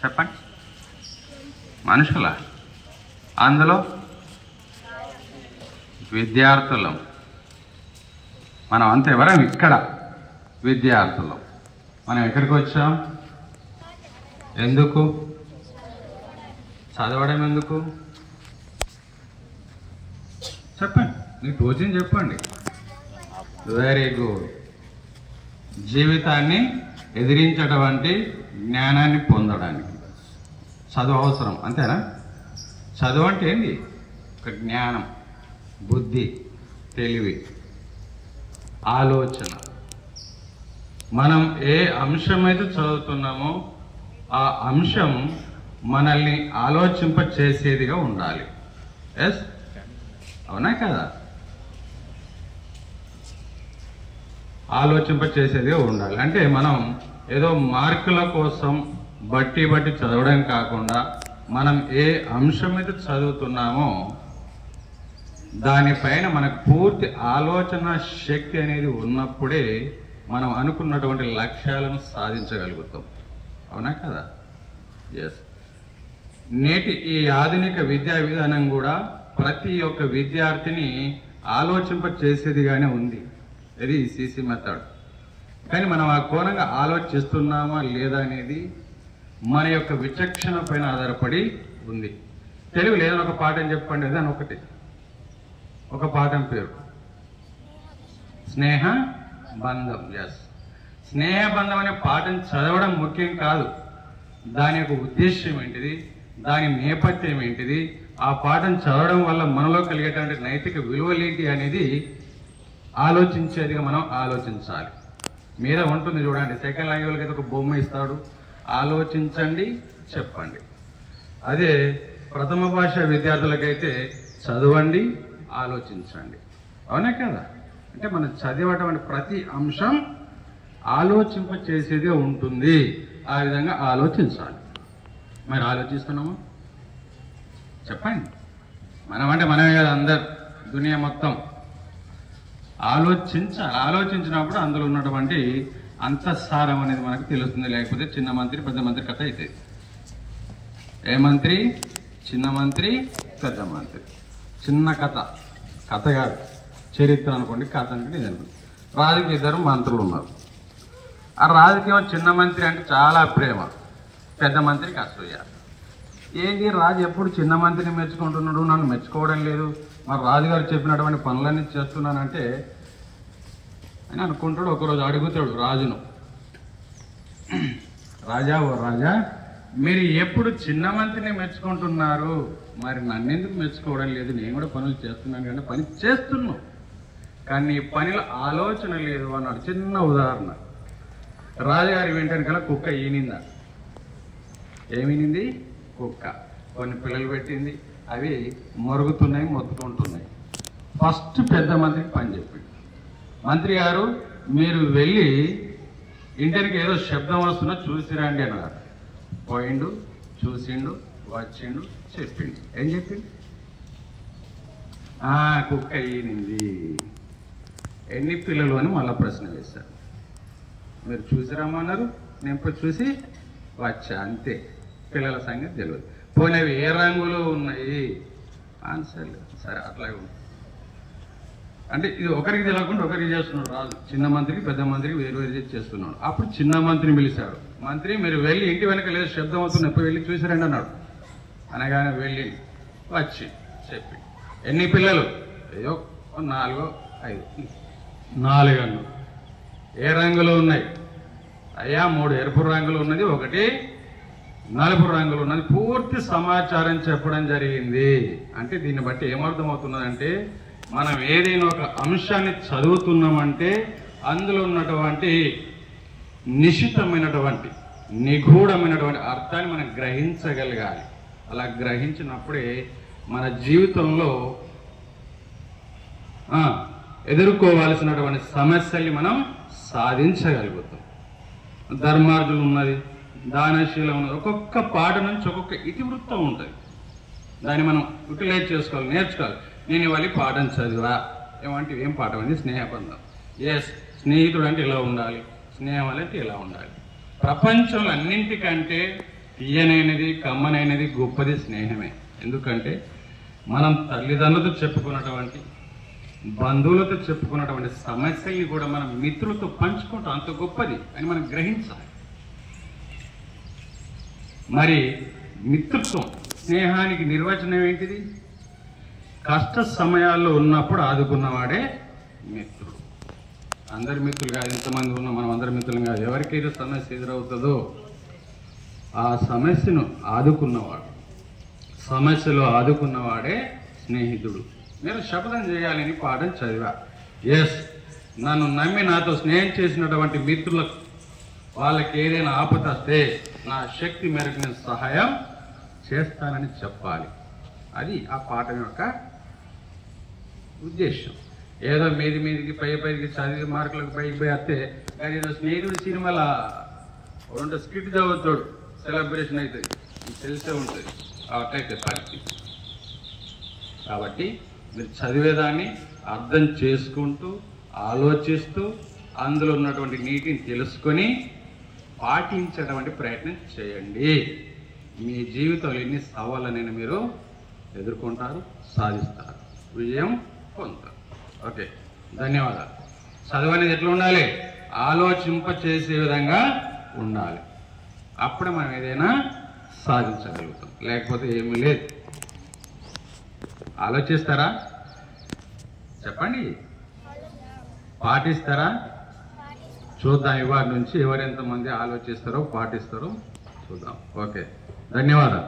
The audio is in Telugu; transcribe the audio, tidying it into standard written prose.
చెప్పండి. మనుషుల అందులో విద్యార్థులం. మనం అంతా ఎవరం ఇక్కడ విద్యార్థులం. మనం ఎక్కడికి వచ్చాం? ఎందుకు? చదవడం ఎందుకు? చెప్పండి, మీకు తోచింది చెప్పండి. Very good. జీవితాన్ని ఎదిరించేటువంటి జ్ఞానాన్ని పొందడానికి చదువు అవసరం, అంతేనా? చదువు అంటే ఏంటి? ఒక జ్ఞానం, బుద్ధి, తెలివి, ఆలోచన. మనం ఏ అంశం అయితే చదువుతున్నామో ఆ అంశం మనల్ని ఆలోచింప చేసేదిగా ఉండాలి. ఎస్, అవునా కదా? ఆలోచింప చేసేదిగా ఉండాలి. అంటే మనం ఏదో మార్కుల కోసం బట్టి చదవడం కాకుండా మనం ఏ అంశం అయితే చదువుతున్నామో దానిపైన మనకు పూర్తి ఆలోచన శక్తి అనేది ఉన్నప్పుడే మనం అనుకున్నటువంటి లక్ష్యాలను సాధించగలుగుతాం. అవునా కదా? ఎస్. నేటి ఈ ఆధునిక విద్యా విధానం కూడా ప్రతి ఒక్క విద్యార్థిని ఆలోచింప చేసేదిగానే ఉంది. ఇది సిసి మెథడ్. కానీ మనం ఆ కోణంగా ఆలోచిస్తున్నామా లేదా అనేది మన యొక్క విచక్షణ పైన ఆధారపడి ఉంది. తెలుగు లేదని ఒక పాఠం చెప్పండి. అదని ఒకటి, ఒక పాఠం పేరు స్నేహ బంధం. ఎస్, స్నేహ బంధం అనే పాఠం చదవడం ముఖ్యం కాదు. దాని యొక్క ఉద్దేశ్యం ఏంటిది, దాని నేపథ్యం ఏంటిది, ఆ పాఠం చదవడం వల్ల మనలో కలిగేటువంటి నైతిక విలువలేంటి అనేది ఆలోచించేదిగా మనం ఆలోచించాలి. మీద ఉంటుంది చూడండి, సెకండ్ లాంగ్వేజ్కి అయితే ఒక బొమ్మ ఇస్తాడు, ఆలోచించండి చెప్పండి. అదే ప్రథమ భాష విద్యార్థులకైతే చదవండి ఆలోచించండి. అవునా కదా? అంటే మనం చదివేటువంటి ప్రతి అంశం ఆలోచింప చేసేదే ఉంటుంది. ఆ విధంగా ఆలోచించాలి. మరి ఆలోచిస్తున్నాము చెప్పండి. మనం అంటే మనమే కదా, అందరు దునియా మొత్తం ఆలోచించాలి. ఆలోచించినప్పుడు అందులో ఉన్నటువంటి అంతఃసారం అనేది మనకు తెలుస్తుంది. లేకపోతే చిన్న మంత్రి పెద్ద మంత్రి కథ అవుతుంది. ఏ మంత్రి? చిన్న మంత్రి, పెద్ద మంత్రి. చిన్న కథ, కథ కాదు, చరిత్ర అనుకోండి. కథ అంటే ఇది అనుకోండి. రాజుకి ఇద్దరు మంత్రులు ఉన్నారు. ఆ రాజుకి చిన్న మంత్రి అంటే చాలా ప్రేమ, పెద్ద మంత్రికి అసూయ. ఏంటి, రాజు ఎప్పుడు చిన్న మంత్రిని మెచ్చుకుంటున్నాడు, నన్ను మెచ్చుకోవడం లేదు, మరి రాజుగారు చెప్పినటువంటి పనులన్నీ చేస్తున్నానంటే అని అనుకుంటాడు. ఒకరోజు అడుగుతాడు రాజును, రాజా ఓ రాజా, మీరు ఎప్పుడు చిన్న మంత్రిని మెచ్చుకుంటున్నారు, మరి నన్నెందుకు మెచ్చుకోవడం లేదు? నేను కూడా పనులు చేస్తున్నాను కానీ పని చేస్తున్నాను, కానీ నీ పనిలో ఆలోచన లేదు అన్నాడు. చిన్న ఉదాహరణ. రాజుగారి వెంటనే కుక్క ఈనిందా? ఏమినింది? కుక్క. కొన్ని పిల్లలు పెట్టింది, అవి మరుగుతున్నాయి, మొత్తుకుంటున్నాయి. ఫస్ట్ పెద్ద మంత్రికి పని చెప్పింది. మంత్రి గారు, మీరు వెళ్ళి ఇంటికి ఏదో శబ్దం వస్తున్నా చూసిరండి అన్నారు. పోయిండు, చూసిండు, వచ్చిండు, చెప్పిండు. ఏం చెప్పిండు? కుక్క ఈనింది. ఎన్ని పిల్లలు అని మళ్ళా ప్రశ్న వేశారు. మీరు చూసిరామన్నారు, నేను పోయి చూసి వచ్చా, అంతే. పిల్లల సంగతి తెలియదు. పోనీ అవి ఏ రంగులో ఉన్నాయి? ఆన్సర్ లేదు. సరే, అట్లాగే ఉంది. అంటే ఇది ఒకరికి తెలియకుండా ఒకరికి చేస్తున్నాడు రాజు. చిన్న మంత్రికి పెద్ద మంత్రికి వేరు చేస్తున్నాడు. అప్పుడు చిన్న మంత్రిని పిలిచాడు. మంత్రి, మీరు వెళ్ళి ఇంటి వెనక లేదు శబ్దం అవుతుంది, ఎప్పుడు వెళ్ళి చూసిరండి అన్నాడు. అనగానే వెళ్ళి వచ్చి చెప్పి, ఎన్ని పిల్లలు? అయ్యో 4, 5. 4 అన్ను. ఏ రంగులో ఉన్నాయి? అయ్యా 3 ఎరుపు రంగులు ఉన్నది, 1 నలుపు రంగులు ఉన్నది. పూర్తి సమాచారం చెప్పడం జరిగింది. అంటే దీన్ని బట్టి ఏమర్థమవుతున్నదంటే, మనం ఏదైనా ఒక అంశాన్ని చదువుతున్నామంటే అందులో ఉన్నటువంటి నిశితమైనటువంటి నిగూఢమైనటువంటి అర్థాన్ని మనం గ్రహించగలగాలి. అలా గ్రహించినప్పుడే మన జీవితంలో ఎదుర్కోవాల్సినటువంటి సమస్యల్ని మనం సాధించగలుగుతాం. ధర్మార్జులు ఉన్నది, దానశీలం ఉన్నది. ఒక్కొక్క పాట నుంచి ఒక్కొక్క ఇతివృత్తం ఉంటుంది. దాన్ని మనం యూటిలైజ్ చేసుకోవాలి, నేర్చుకోవాలి. నేను ఇవాళ పాఠం చదివా, ఏమంటే ఏం పాఠం అండి? స్నేహబంధం. ఎస్, స్నేహితుడు అంటే ఇలా ఉండాలి, స్నేహం అంటే ఇలా ఉండాలి. ప్రపంచంలో అన్నింటికంటే తీయనైనది, కమ్మనైనది, గొప్పది స్నేహమే. ఎందుకంటే మనం తల్లిదండ్రులతో చెప్పుకున్నటువంటి, బంధువులతో చెప్పుకున్నటువంటి సమస్యల్ని కూడా మనం మిత్రులతో పంచుకుంటాం. అంత గొప్పది అని మనం గ్రహించాలి. మరి మిత్రత్వం, స్నేహానికి నిర్వచనం ఏంటిది? కష్ట సమయాల్లో ఉన్నప్పుడు ఆదుకున్నవాడే మిత్రుడు. అందరి మిత్రులు కాదు, ఎంతమంది ఉన్నా మనం అందరి మిత్రులు కాదు. ఎవరికైతే సమస్య ఎదురవుతుందో ఆ సమస్యను ఆదుకున్నవాడు, సమస్యలో ఆదుకున్నవాడే స్నేహితుడు. నేను శపథం చేయాలని పాఠం చదివా. ఎస్, నన్ను నమ్మి నాతో స్నేహం చేసినటువంటి మిత్రులకు వాళ్ళకి ఏదైనా ఆపద వస్తే నా శక్తి మేరకు నేను సహాయం చేస్తానని చెప్పాలి. అది ఆ పాఠం యొక్క ఉద్దేశం. ఏదో మీదికి పైకి చదివి మార్కులకు పైకి పోయి వస్తే కానీ ఏదో స్నేహితుడు సినిమాల 2 స్కిట్ చదువుతాడు, సెలబ్రేషన్ అవుతుంది, తెలిసే ఉంటుంది. అట్లయితే పరిస్థితి. కాబట్టి మీరు చదివేదాన్ని అర్థం చేసుకుంటూ, ఆలోచిస్తూ, అందులో ఉన్నటువంటి నీటిని తెలుసుకొని పాటించేటువంటి ప్రయత్నం చేయండి. మీ జీవితంలో ఎన్ని సవాళ్ళనైనా మీరు ఎదుర్కొంటారు, సాధిస్తారు, విజయం పొందుతారు. ఓకే, ధన్యవాదాలు. చదువు అనేది ఎట్లా ఉండాలి? ఆలోచింప చేసే విధంగా ఉండాలి. అప్పుడే మనం ఏదైనా సాధించగలుగుతాం, లేకపోతే ఏమీ లేదు. ఆలోచిస్తారా? చెప్పండి. పాటిస్తారా? చూద్దాం ఇవాళ నుంచి ఎవరెంతమంది ఆలోచిస్తారో పాటిస్తారో చూద్దాం. ఓకే, ధన్యవాదాలు.